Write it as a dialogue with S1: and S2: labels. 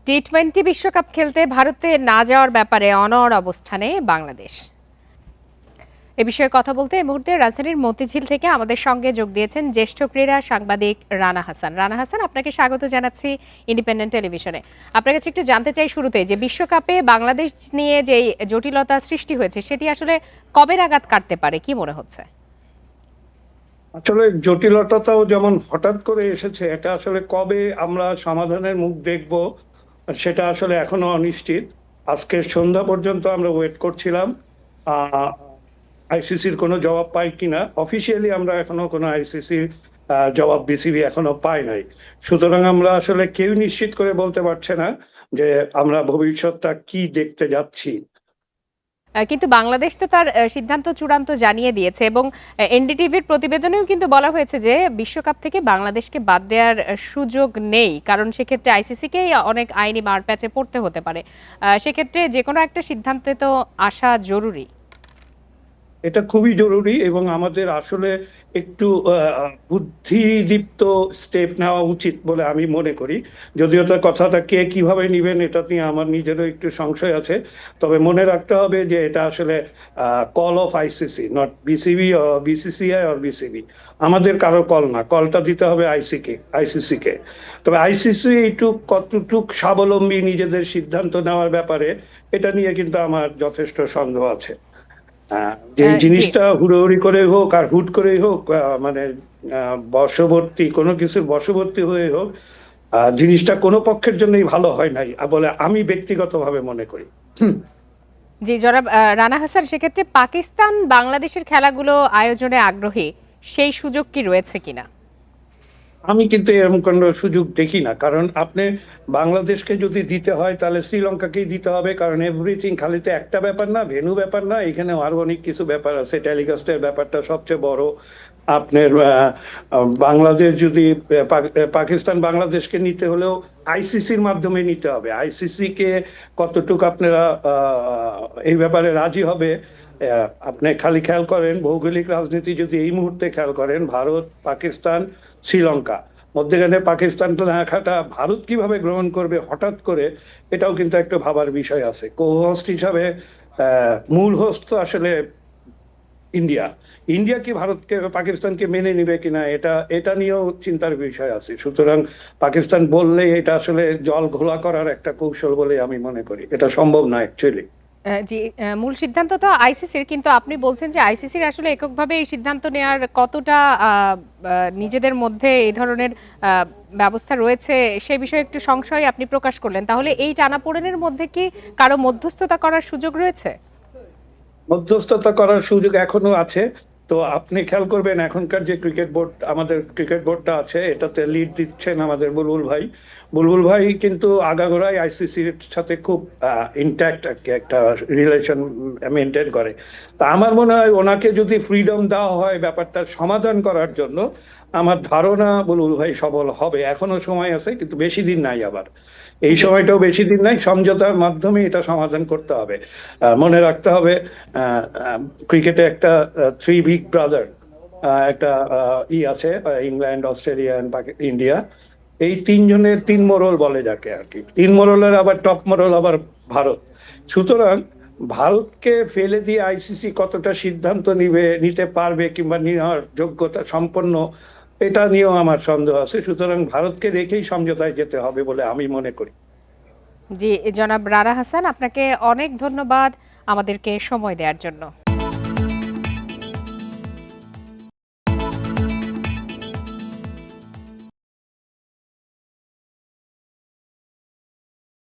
S1: টি-20 বিশ্বকাপ খেলতে ভারতে না যাওয়ার ব্যাপারে অনড় অবস্থানে বাংলাদেশ। এ বিষয়ে কথা বলতে এই মুহূর্তে রাজধানীর মতিঝিল থেকে আমাদের সঙ্গে যোগ দিয়েছেন জ্যেষ্ঠ ক্রীড়া সাংবাদিক রানা হাসান। রানা হাসান, আপনাকে স্বাগত জানাচ্ছি ইন্ডিপেন্ডেন্ট টেলিভিশনে। আপনার কাছে একটু জানতে চাই শুরুতে যে বিশ্বকাপে বাংলাদেশ নিয়ে যে জটিলতা সৃষ্টি হয়েছে সেটি আসলে কবে নাগাদ কাটতে পারে, কি মনে হচ্ছে?
S2: আসলে জটিলতাটাও যেমন হঠাৎ করে এসেছে, এটা আসলে কবে আমরা সমাধানের মুখ দেখব সেটা আসলে এখনো অনিশ্চিত। আজকে সন্ধ্যা পর্যন্ত আমরা ওয়েট করছিলাম আইসিসির কোনো জবাব পাই কিনা। অফিসিয়ালি আমরা এখনো কোনো আইসিসির জবাব বিসিবি এখনো পাই নাই। সুতরাং আমরা আসলে কেউ নিশ্চিত করে বলতে পারছে না যে আমরা ভবিষ্যৎটা কি দেখতে যাচ্ছি।
S1: কিন্তু বাংলাদেশ তো তার সিদ্ধান্ত চূড়ান্ত জানিয়ে দিয়েছে এবং এনডিটিভির প্রতিবেদনেও কিন্তু বলা হয়েছে যে বিশ্বকাপ থেকে বাংলাদেশকে বাদ দেওয়ার সুযোগ নেই, কারণ সেক্ষেত্রে আইসিসিকেই অনেক আইনি মারপ্যাচে পড়তে হতে পারে। সেক্ষেত্রে যে কোনো একটা সিদ্ধান্তে তো আসা জরুরি।
S2: এটা খুবই জরুরি এবং আমাদের আসলে একটু বুদ্ধিদীপ্ত স্টেপ নেওয়া উচিত বলে আমি মনে করি। যদিও তার কথাটা কে কিভাবে নিবেন এটা নিয়ে আমার নিজেরও একটু সংশয় আছে। তবে মনে রাখতে হবে যে এটা আসলে call of ICC, not BCB, BCCI or BCB. আমাদের কারো কল না, কলটা দিতে হবে আইসিসি কে। তবে আইসিসি এইটুক কতটুক স্বাবলম্বী নিজেদের সিদ্ধান্ত নেওয়ার ব্যাপারে, এটা নিয়ে কিন্তু আমার যথেষ্ট সন্দেহ আছে। যে
S1: জি।
S2: জিনিসটা হুড়োহুড়ি করে হোক আর হুট করেই হোক, মানে বশবর্তী কোনো কিছুর বশবর্তী হয়ে হোক, জিনিসটা কোনো পক্ষের জন্যই ভালো হয় নাই বলে আমি ব্যক্তিগতভাবে মনে করি।
S1: জি, জনাব রানা হাসান, সেক্ষেত্রে পাকিস্তান বাংলাদেশের খেলাগুলো আয়োজনে আগ্রহী, সেই সুযোগ কি রয়েছে কিনা?
S2: আমি কিন্তু এরকম কোনো সুযোগ দেখি না, কারণ আপনি বাংলাদেশকে যদি দিতে হয় তাহলে শ্রীলঙ্কাকেই দিতে হবে, কারণ এভরিথিং খালি তো একটা ব্যাপার না, ভেন্যু ব্যাপার না, এখানে আরো অনেক কিছু ব্যাপার আছে। টেলিকাস্টের ব্যাপারটা সবচেয়ে বড়। আপনার বাংলাদেশ যদি পাকিস্তান বাংলাদেশকে নিতে হলেও আইসিসির মাধ্যমে নিতে হবে। আইসিসি কে কতটুকু আপনারা এই ব্যাপারে রাজি হবে? আপনি খালি খেয়াল করেন ভৌগোলিক রাজনীতি যদি এই মুহূর্তে খেয়াল করেন, ভারত, পাকিস্তান, শ্রীলঙ্কা, মধ্যখানে পাকিস্তান রাখাটা ভারত কিভাবে গ্রহণ করবে হঠাৎ করে, এটাও কিন্তু একটা ভাবার বিষয় আছে। কো হোস্ট হিসাবে মূল হোস্ট তো আসলে ইন্ডিয়া। ইন্ডিয়া কি ভারতকে পাকিস্তানকে মেনে নিবে কিনা, এটা এটা নিয়েও চিন্তার বিষয় আছে। সুতরাং পাকিস্তান বললে এটা আসলে জল ঘোলা করার একটা কৌশল বলে আমি মনে করি, এটা সম্ভব না অ্যাকচুয়ালি।
S1: জি, মূল সিদ্ধান্ত তো আইসিসির, কিন্তু আপনি বলছেন যে আইসিসির আসলে এককভাবে এই সিদ্ধান্ত নেয়ার কতটা নিজেদের মধ্যে এই ধরনের ব্যবস্থা রয়েছে সে বিষয়ে একটু সংশয় আপনি প্রকাশ করলেন। তাহলে এই টানাপোড়েনের মধ্যে কি কারো মধ্যস্থতা করার সুযোগ রয়েছে?
S2: মধ্যস্থতা করার সুযোগ এখনো আছে। তো আপনি খেয়াল করবেন এখনকার যে ক্রিকেট বোর্ড, আমাদের ক্রিকেট বোর্ডটা আছে, এটাতে লিড দিচ্ছেন আমাদের বুলবুল ভাই। বুলবুল ভাই কিন্তু আগাগোড়াই আইসিসির সাথে খুব ইন্ট্যাক্ট আর কি, একটা রিলেশন মেনটেন করে। তা আমার মনে হয় ওনাকে যদি ফ্রিডম দেওয়া হয় ব্যাপারটা সমাধান করার জন্য, আমার ধারণা বুলবুল ভাই সবল হবে। এখনো সময় আছে, কিন্তু বেশি দিন নাই। আবার এই
S1: জি।
S2: সময়টাও বেশি দিন নাই, সমঝোতার মাধ্যমে এটা সমাধান করতে হবে। মনে রাখতে হবে ক্রিকেটে একটা থ্রি বিগ ব্রাদার, একটা আছে, ইংল্যান্ড, অস্ট্রেলিয়া, ইন্ডিয়া। এই তিনজনের তিন মোড়ল বলে যাকে আর কি। তিন মোড়লের আবার টপ মোড়ল আবার ভারত। সুতরাং ভারতকে ফেলে দিয়ে আইসিসি কতটা সিদ্ধান্ত নিতে পারবে কিংবা নেওয়ার যোগ্যতা সম্পন্ন, এটা নিয়েও আমার সন্দেহ আছে। সুতরাং ভারতকে রেখেই সমঝোতায় যেতে হবে বলে আমি মনে করি।
S1: জি, জনাব রানা হাসান, আপনাকে অনেক ধন্যবাদ আমাদেরকে সময় দেওয়ার জন্য।